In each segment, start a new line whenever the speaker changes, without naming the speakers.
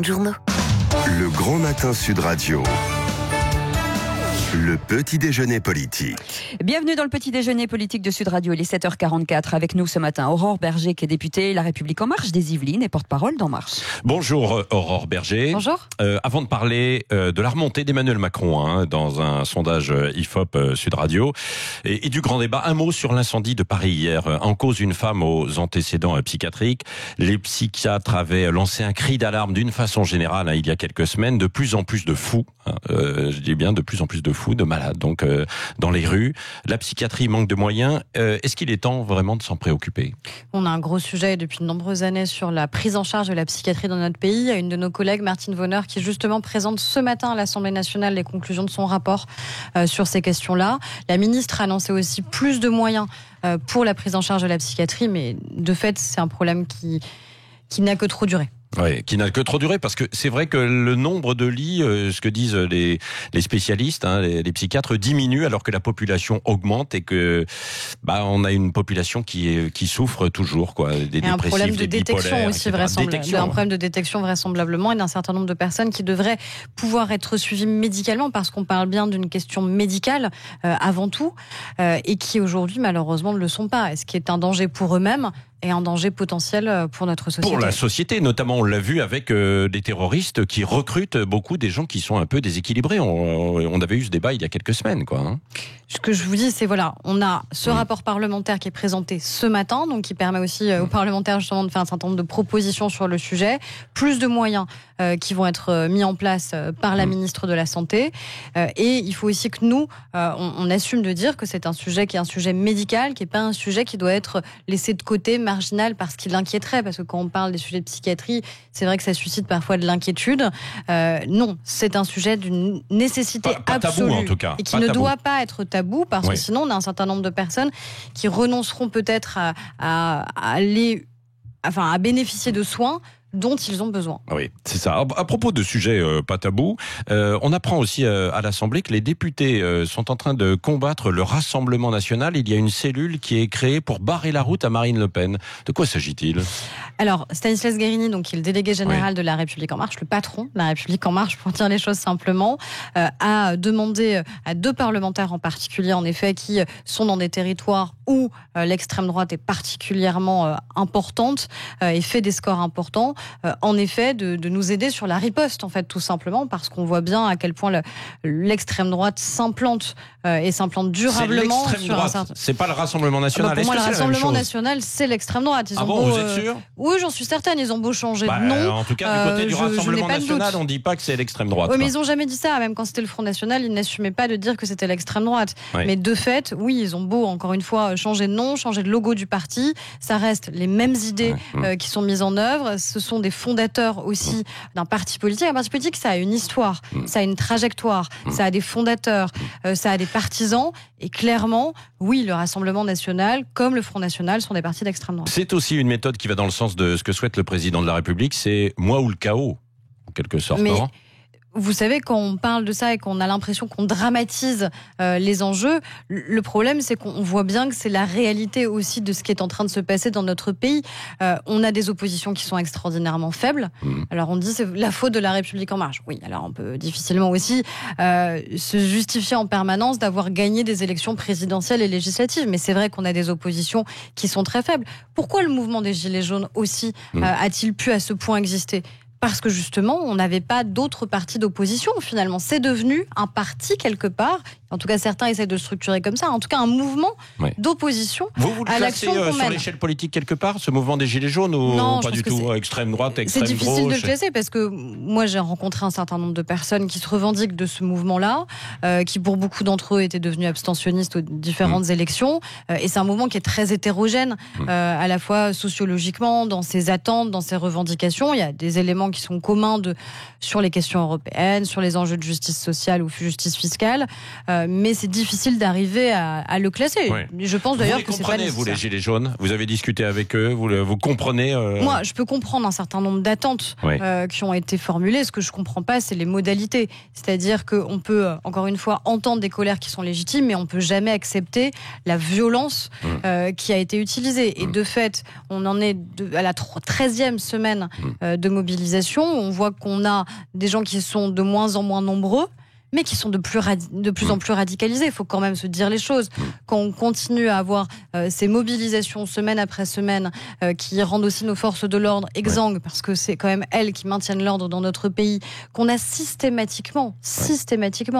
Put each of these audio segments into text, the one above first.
Journaux.
Le Grand Matin Sud Radio. Le petit déjeuner politique.
Bienvenue dans le petit déjeuner politique de Sud Radio. Il est 7h44 avec nous ce matin. Aurore Berger qui est députée La République En Marche des Yvelines et porte-parole d'En Marche.
Bonjour Aurore Berger.
Bonjour.
Avant de parler de la remontée d'Emmanuel Macron dans un sondage IFOP Sud Radio et du grand débat, un mot sur l'incendie de Paris hier. En cause, une femme aux antécédents psychiatriques. Les psychiatres avaient lancé un cri d'alarme d'une façon générale il y a quelques semaines. De plus en plus de fous, je dis bien de plus en plus de fous, de malades donc dans les rues. La psychiatrie manque de moyens. Est-ce qu'il est temps vraiment de s'en préoccuper ?
On a un gros sujet depuis de nombreuses années sur la prise en charge de la psychiatrie dans notre pays. Il y a une de nos collègues, Martine Vonner, qui justement présente ce matin à l'Assemblée nationale les conclusions de son rapport sur ces questions-là. La ministre a annoncé aussi plus de moyens pour la prise en charge de la psychiatrie, mais de fait, c'est un problème qui n'a que trop duré.
Oui, qui n'a que trop duré, parce que c'est vrai que le nombre de lits, ce que disent les spécialistes, les psychiatres, diminue alors que la population augmente et que on a une population qui souffre toujours, quoi, des dépressifs,
un problème de
des
détection aussi
vraisemblablement.
Un problème de détection vraisemblablement et d'un certain nombre de personnes qui devraient pouvoir être suivies médicalement, parce qu'on parle bien d'une question médicale avant tout, et qui aujourd'hui malheureusement ne le sont pas, ce qui est un danger pour eux-mêmes et un danger potentiel pour notre société.
Pour la société, notamment, on l'a vu avec des terroristes qui recrutent beaucoup des gens qui sont un peu déséquilibrés. On avait eu ce débat il y a quelques semaines, quoi.
Ce que je vous dis, c'est voilà, on a ce rapport parlementaire qui est présenté ce matin, donc qui permet aussi aux parlementaires justement de faire un certain nombre de propositions sur le sujet, plus de moyens qui vont être mis en place par la ministre de la Santé, et il faut aussi que nous, on assume de dire que c'est un sujet qui est un sujet médical, qui n'est pas un sujet qui doit être laissé de côté, marginal, parce qu'il inquiéterait, parce que quand on parle des sujets de psychiatrie, c'est vrai que ça suscite parfois de l'inquiétude. Non, c'est un sujet d'une nécessité
pas
absolue,
tabou, en tout cas.
Et qui ne doit pas être tabou, parce que sinon on a un certain nombre de personnes qui renonceront peut-être à bénéficier de soins dont ils ont besoin.
Oui, c'est ça. À propos de sujets pas tabous, on apprend aussi à l'Assemblée que les députés sont en train de combattre le Rassemblement national. Il y a une cellule qui est créée pour barrer la route à Marine Le Pen. De quoi s'agit-il ?
Alors, Stanislas Guerini, donc, qui est le délégué général de La République En Marche, le patron de La République En Marche, pour dire les choses simplement, a demandé à deux parlementaires en particulier, en effet, qui sont dans des territoires où l'extrême droite est particulièrement importante et fait des scores importants, en effet, de nous aider sur la riposte, en fait, tout simplement, parce qu'on voit bien à quel point l'extrême droite s'implante et s'implante durablement.
C'est l'extrême droite, c'est pas le Rassemblement national.
Pour moi, le Rassemblement national, c'est l'extrême droite. Ils ont
vous êtes sûr ?
Oui, j'en suis certaine. Ils ont beau changer de nom.
En tout cas, du côté du Rassemblement national, on ne dit pas que c'est l'extrême droite.
Oui, mais ils n'ont jamais dit ça. Même quand c'était le Front National, ils n'assumaient pas de dire que c'était l'extrême droite. Oui. Mais de fait, oui, ils ont beau, encore une fois, changer de nom, changer de logo du parti. Ça reste les mêmes idées qui sont mises en œuvre. Ce sont des fondateurs aussi d'un parti politique. Un parti politique, ça a une histoire, ça a une trajectoire, ça a des fondateurs, ça a des partisans. Et clairement, oui, le Rassemblement national, comme le Front National, sont des partis d'extrême droite.
C'est aussi une méthode qui va dans le sens de ce que souhaite le président de la République, c'est moi ou le chaos, en quelque sorte.
Mais vous savez, quand on parle de ça et qu'on a l'impression qu'on dramatise les enjeux, le problème, c'est qu'on voit bien que c'est la réalité aussi de ce qui est en train de se passer dans notre pays. On a des oppositions qui sont extraordinairement faibles. Alors on dit c'est la faute de La République En Marche. Oui, alors on peut difficilement aussi se justifier en permanence d'avoir gagné des élections présidentielles et législatives. Mais c'est vrai qu'on a des oppositions qui sont très faibles. Pourquoi le mouvement des Gilets jaunes aussi a-t-il pu à ce point exister ? Parce que justement, on n'avait pas d'autres partis d'opposition finalement. C'est devenu un parti quelque part. En tout cas, certains essaient de le structurer comme ça. En tout cas, un mouvement d'opposition à l'action qu'on mène.
Sur l'échelle politique quelque part, ce mouvement des Gilets jaunes ou
non,
pas du tout extrême droite, extrême gauche ?
C'est difficile de le classer parce que moi, j'ai rencontré un certain nombre de personnes qui se revendiquent de ce mouvement-là, qui pour beaucoup d'entre eux étaient devenus abstentionnistes aux différentes élections. Et c'est un mouvement qui est très hétérogène, à la fois sociologiquement, dans ses attentes, dans ses revendications. Il y a des éléments qui sont communs sur les questions européennes, sur les enjeux de justice sociale ou justice fiscale. Mais c'est difficile d'arriver à le classer. Je pense d'ailleurs que c'est pas nécessaire.
Vous les Gilets jaunes, vous avez discuté avec eux, vous comprenez
Moi, je peux comprendre un certain nombre d'attentes qui ont été formulées. Ce que je comprends pas, c'est les modalités. C'est-à-dire qu'on peut, encore une fois, entendre des colères qui sont légitimes, mais on peut jamais accepter la violence qui a été utilisée. Et de fait, on en est à la 13e semaine de mobilisation. mobilisation. On voit qu'on a des gens qui sont de moins en moins nombreux, mais qui sont de plus en plus radicalisés. Il faut quand même se dire les choses. Quand on continue à avoir ces mobilisations semaine après semaine qui rendent aussi nos forces de l'ordre exsangues, parce que c'est quand même elles qui maintiennent l'ordre dans notre pays, qu'on a systématiquement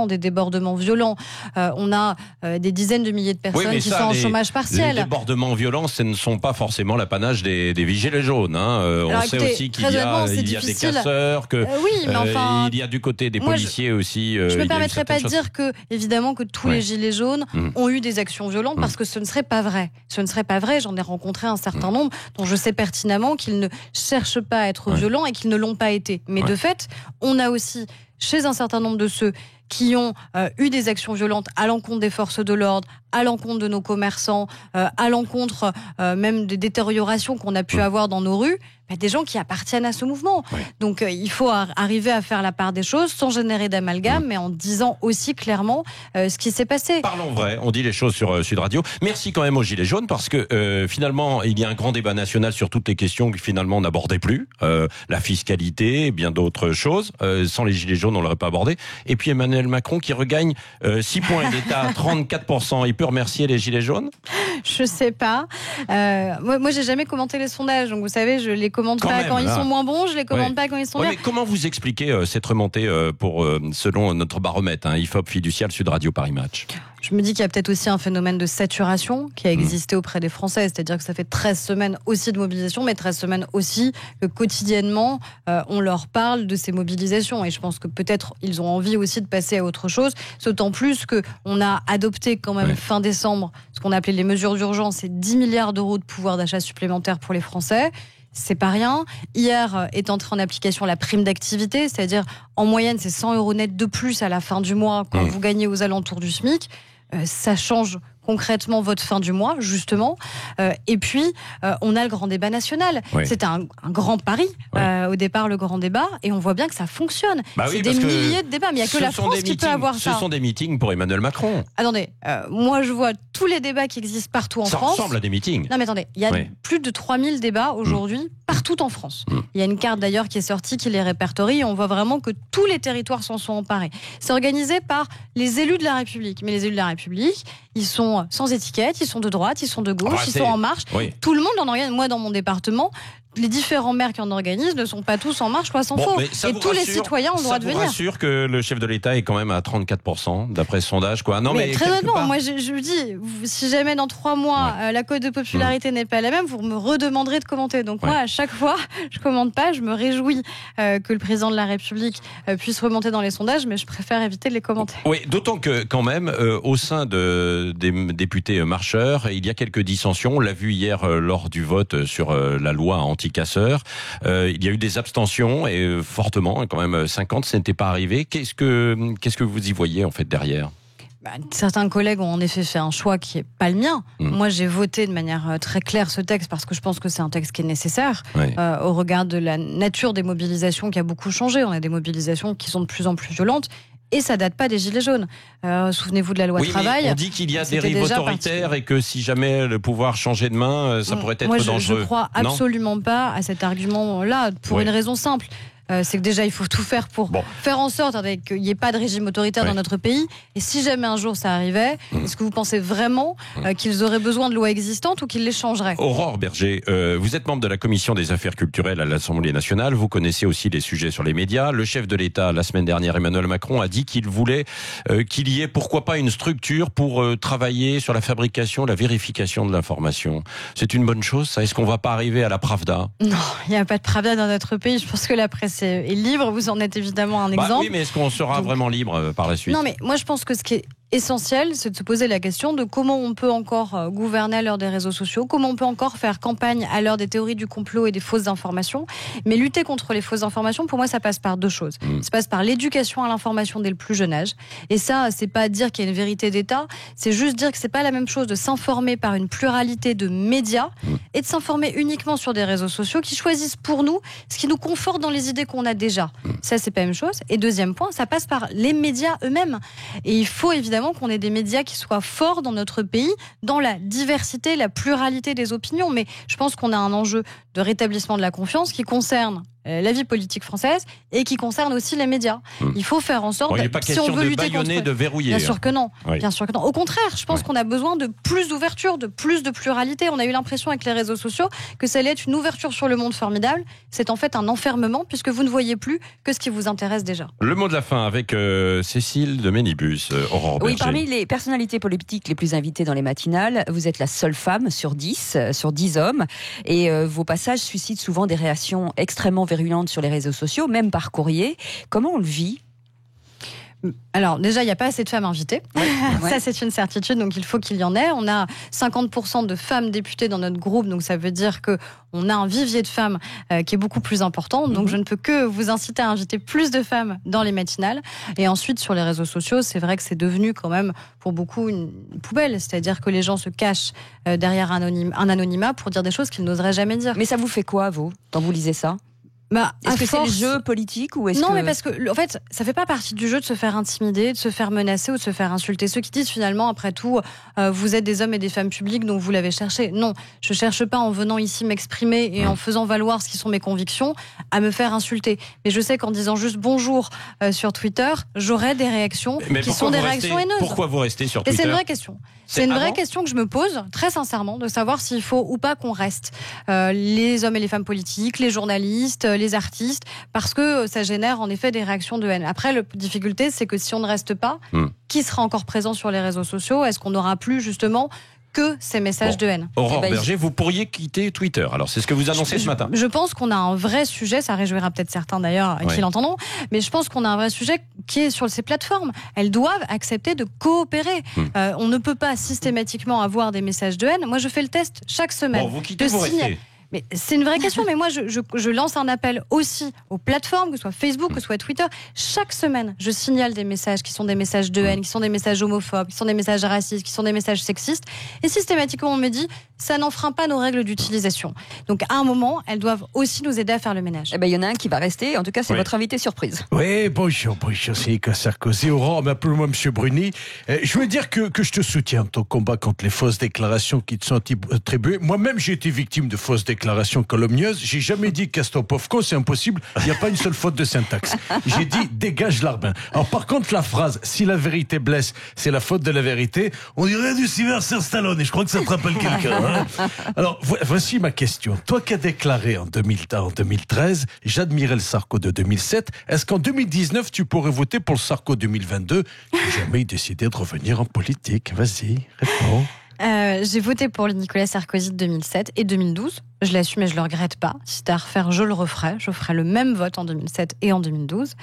des débordements violents. On a des dizaines de milliers de personnes qui sont en chômage partiel.
Les débordements violents, ce ne sont pas forcément l'apanage des gilets jaunes. On sait aussi qu'il y a des casseurs, il y a du côté des policiers aussi...
Je ne me permettrai pas de dire que, évidemment, que tous les gilets jaunes ont eu des actions violentes, parce que ce ne serait pas vrai. Ce ne serait pas vrai. J'en ai rencontré un certain nombre dont je sais pertinemment qu'ils ne cherchent pas à être violents et qu'ils ne l'ont pas été. Mais de fait, on a aussi, chez un certain nombre de ceux qui ont eu des actions violentes à l'encontre des forces de l'ordre, à l'encontre de nos commerçants, à l'encontre même des détériorations qu'on a pu avoir dans nos rues, des gens qui appartiennent à ce mouvement. Donc il faut arriver à faire la part des choses sans générer d'amalgame, mais en disant aussi clairement ce qui s'est passé.
Parlons vrai, on dit les choses sur Sud Radio. Merci quand même aux Gilets jaunes, parce que finalement il y a un grand débat national sur toutes les questions que finalement on n'abordait plus. La fiscalité et bien d'autres choses. Sans les Gilets jaunes on l'aurait pas abordé. Et puis Emmanuel Macron qui regagne 6 points, il est à 34%. Il peut remercier les Gilets jaunes ?
Je sais pas. Moi j'ai jamais commenté les sondages, donc vous savez, je les commente quand pas quand ils sont moins bons, je les commente pas quand ils sont bien.
Mais comment vous expliquez cette remontée selon notre baromètre, IFOP fiducial Sud Radio Paris Match ?
Je me dis qu'il y a peut-être aussi un phénomène de saturation qui a existé auprès des Français, c'est-à-dire que ça fait 13 semaines aussi de mobilisation, mais 13 semaines aussi que quotidiennement on leur parle de ces mobilisations, et je pense que peut-être ils ont envie aussi de passer à autre chose, d'autant plus qu'on a adopté quand même fin décembre ce qu'on appelait les mesures d'urgence, c'est 10 milliards d'euros de pouvoir d'achat supplémentaire pour les Français. C'est pas rien. Hier est entrée en application la prime d'activité, c'est-à-dire en moyenne c'est 100 € net de plus à la fin du mois quand vous gagnez aux alentours du SMIC. Ça change concrètement votre fin du mois, justement. Et puis, on a le grand débat national. C'est un grand pari, au départ, le grand débat, et on voit bien que ça fonctionne. C'est des milliers de débats, mais il n'y a que la France qui peut avoir ça.
Ce sont des meetings pour Emmanuel Macron.
Attendez, moi je vois tous les débats qui existent partout en France.
Ça ressemble à des meetings.
Non mais attendez, il y a plus de 3000 débats aujourd'hui, partout en France. Il y a une carte d'ailleurs qui est sortie, qui les répertorie, et on voit vraiment que tous les territoires s'en sont emparés. C'est organisé par les élus de la République. Mais les élus de la République, ils sont sans étiquette, ils sont de droite, ils sont de gauche, ils sont en marche. Tout le monde en organise. Moi, dans mon département, les différents maires qui en organisent ne sont pas tous en marche, soit sans faux. Et tous les citoyens ont le droit de venir.
Ça vous rassure que le chef de l'État est quand même à 34%, d'après ce sondage, quoi. Non, mais
très honnêtement, moi je vous dis, si jamais dans 3 mois, la cote de popularité n'est pas la même, vous me redemanderez de commenter. Donc moi, à chaque fois, je commente pas, je me réjouis que le président de la République puisse remonter dans les sondages, mais je préfère éviter de les commenter.
Oui, d'autant que quand même, au sein des députés marcheurs, il y a quelques dissensions. On l'a vu hier lors du vote sur la loi anti-casseurs. Il y a eu des abstentions, et fortement, quand même 50, ce n'était pas arrivé. Qu'est-ce que vous y voyez en fait derrière ?
Certains collègues ont en effet fait un choix qui n'est pas le mien. Moi, j'ai voté de manière très claire ce texte parce que je pense que c'est un texte qui est nécessaire au regard de la nature des mobilisations qui a beaucoup changé. On a des mobilisations qui sont de plus en plus violentes. Et ça date pas des Gilets jaunes. Souvenez-vous de la loi travail.
Mais on dit qu'il y a des dérives autoritaires et que si jamais le pouvoir changeait de main, ça pourrait être dangereux.
Je ne crois absolument pas à cet argument-là, pour une raison simple. C'est que déjà il faut tout faire pour faire en sorte qu'il n'y ait pas de régime autoritaire dans notre pays, et si jamais un jour ça arrivait, est-ce que vous pensez vraiment qu'ils auraient besoin de lois existantes ou qu'ils les changeraient ?
Aurore Berger, vous êtes membre de la commission des affaires culturelles à l'Assemblée nationale, vous connaissez aussi les sujets sur les médias. Le chef de l'État, la semaine dernière, Emmanuel Macron, a dit qu'il voulait qu'il y ait pourquoi pas une structure pour travailler sur la fabrication, la vérification de l'information. C'est une bonne chose, ça ? Est-ce qu'on va pas arriver à la Pravda ?
Non, il n'y a pas de Pravda dans notre pays. Je pense que la presse est libre, vous en êtes évidemment un exemple.
Oui, mais est-ce qu'on sera vraiment libre par la suite ?
Non, mais moi je pense que ce qui est essentiel, c'est de se poser la question de comment on peut encore gouverner à l'heure des réseaux sociaux, comment on peut encore faire campagne à l'heure des théories du complot et des fausses informations. Mais lutter contre les fausses informations, pour moi, ça passe par 2 choses. Ça passe par l'éducation à l'information dès le plus jeune âge. Et ça, c'est pas dire qu'il y a une vérité d'État, c'est juste dire que c'est pas la même chose de s'informer par une pluralité de médias et de s'informer uniquement sur des réseaux sociaux qui choisissent pour nous ce qui nous conforte dans les idées qu'on a déjà. Ça, c'est pas la même chose. Et deuxième point, ça passe par les médias eux-mêmes. Et il faut évidemment qu'on ait des médias qui soient forts dans notre pays, dans la diversité, la pluralité des opinions. Mais je pense qu'on a un enjeu de rétablissement de la confiance qui concerne la vie politique française et qui concerne aussi les médias. Il faut faire en sorte,
Il n'est pas
si
question
on veut
de
lutter
bâillonner, de verrouiller.
Bien sûr que non.
Oui.
Bien sûr que non. Au contraire, je pense qu'on a besoin de plus d'ouverture, de plus de pluralité. On a eu l'impression avec les réseaux sociaux que ça allait être une ouverture sur le monde formidable. C'est en fait un enfermement puisque vous ne voyez plus que ce qui vous intéresse déjà.
Le mot de la fin avec Cécile de Ménibus, Aurore
Oui,
Berger.
parmi les personnalités politiques les plus invitées dans les matinales, vous êtes la seule femme sur 10 hommes. Et vos passages suscitent souvent des réactions extrêmement virulentes sur les réseaux sociaux, même par courrier. Comment on le vit ?
Alors déjà, il n'y a pas assez de femmes invitées.
Ouais.
Ça, c'est une certitude, donc il faut qu'il y en ait. On a 50% de femmes députées dans notre groupe, donc ça veut dire qu'on a un vivier de femmes qui est beaucoup plus important. Donc je ne peux que vous inciter à inviter plus de femmes dans les matinales. Et ensuite, sur les réseaux sociaux, c'est vrai que c'est devenu quand même pour beaucoup une poubelle. C'est-à-dire que les gens se cachent derrière un anonymat pour dire des choses qu'ils n'oseraient jamais dire.
Mais ça vous fait quoi, vous, quand vous lisez ça ? Est-ce que c'est le jeu politique ou est-ce
Non,
que...
mais parce que, en fait, ça fait pas partie du jeu de se faire intimider, de se faire menacer ou de se faire insulter. Ceux qui disent finalement, après tout, vous êtes des hommes et des femmes publics, donc vous l'avez cherché. Non, je cherche pas en venant ici m'exprimer et en faisant valoir ce qui sont mes convictions à me faire insulter. Mais je sais qu'en disant juste bonjour sur Twitter, j'aurai des réactions qui sont des réactions haineuses.
Pourquoi vous restez sur
Et
Twitter ?
c'est une vraie question. C'est une vraie question que je me pose, très sincèrement, de savoir s'il faut ou pas qu'on reste. Les hommes et les femmes politiques, les journalistes, les artistes, parce que ça génère en effet des réactions de haine. Après, la difficulté, c'est que si on ne reste pas, qui sera encore présent sur les réseaux sociaux ? Est-ce qu'on n'aura plus justement que ces messages de haine.
Aurore Berger, vous pourriez quitter Twitter. Alors, c'est ce que vous annoncez ce matin.
Je pense qu'on a un vrai sujet, ça réjouira peut-être certains d'ailleurs qui l'entendront, mais je pense qu'on a un vrai sujet qui est sur ces plateformes. Elles doivent accepter de coopérer. On ne peut pas systématiquement avoir des messages de haine. Moi, je fais le test chaque semaine.
Bon, vous quittez, vous restez.
Mais c'est une vraie question, mais moi je lance un appel aussi aux plateformes, que ce soit Facebook, que ce soit Twitter. Chaque semaine, je signale des messages qui sont des messages de haine, qui sont des messages homophobes, qui sont des messages racistes, qui sont des messages sexistes. Et systématiquement, on me dit, ça n'enfreint pas nos règles d'utilisation. Donc à un moment, elles doivent aussi nous aider à faire le ménage.
Eh ben, il y en a un qui va rester, en tout cas c'est votre invité surprise.
Oui, bonjour, c'est Nicolas Sarkozy. Aurore, mais appelez-moi Monsieur Bruni. Je veux dire que je te soutiens dans ton combat contre les fausses déclarations qui te sont attribuées. Moi-même, j'ai été victime de fausses déclarations calomnieuses. J'ai jamais dit Castopovko, c'est impossible. Il n'y a pas une seule faute de syntaxe. J'ai dit dégage l'Arbin. Alors par contre, la phrase si la vérité blesse, c'est la faute de la vérité, on dirait du Sylvester Stallone. Et je crois que ça te rappelle quelqu'un. Alors voici ma question. Toi qui as déclaré en 2013, j'admirais le Sarko de 2007. Est-ce qu'en 2019 tu pourrais voter pour le Sarko 2022? J'ai jamais décidé de revenir en politique. Vas-y, réponds.
J'ai voté pour le Nicolas Sarkozy de 2007 et 2012. Je l'assume et je le regrette pas. Si c'était à refaire, je le referai. Je ferai le même vote en 2007 et en 2012.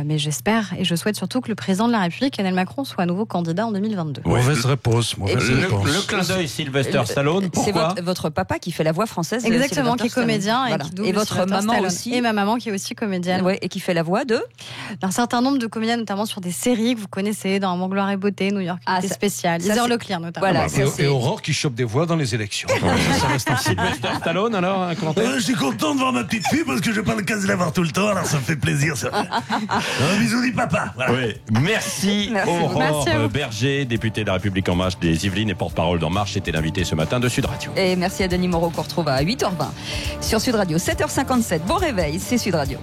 Mais j'espère et je souhaite surtout que le président de la République, Emmanuel Macron, soit à nouveau candidat en 2022.
Mauvaise réponse.
Le clin d'œil Sylvester Stallone, pourquoi?
C'est votre papa qui fait la voix française.
Exactement, qui est comédien
voilà.
et qui double
et votre
Sylvester
maman
Stallone.
aussi.
Et ma maman qui est aussi comédienne.
Ouais, et qui fait la voix
d'un certain nombre de comédiens, notamment sur des séries que vous connaissez, dans Amour, Gloire et Beauté, New York, spécial, Heather Locklear notamment.
Voilà,
et Aurore qui chope des voix dans les élections.
Ça reste un Sylvester Stallone, alors, un commentaire?
Je suis content de voir ma petite fille parce que je n'ai pas le cas de la voir tout le temps, alors ça me fait plaisir. Ça. Un bisou du papa. Voilà.
Oui. Merci Aurore
Merci
Berger, députée de la République En Marche des Yvelines et porte-parole d'En Marche, était l'invité ce matin de Sud Radio.
Et merci à Denis Moreau qu'on retrouve à 8h20 sur Sud Radio, 7h57. Bon réveil, c'est Sud Radio.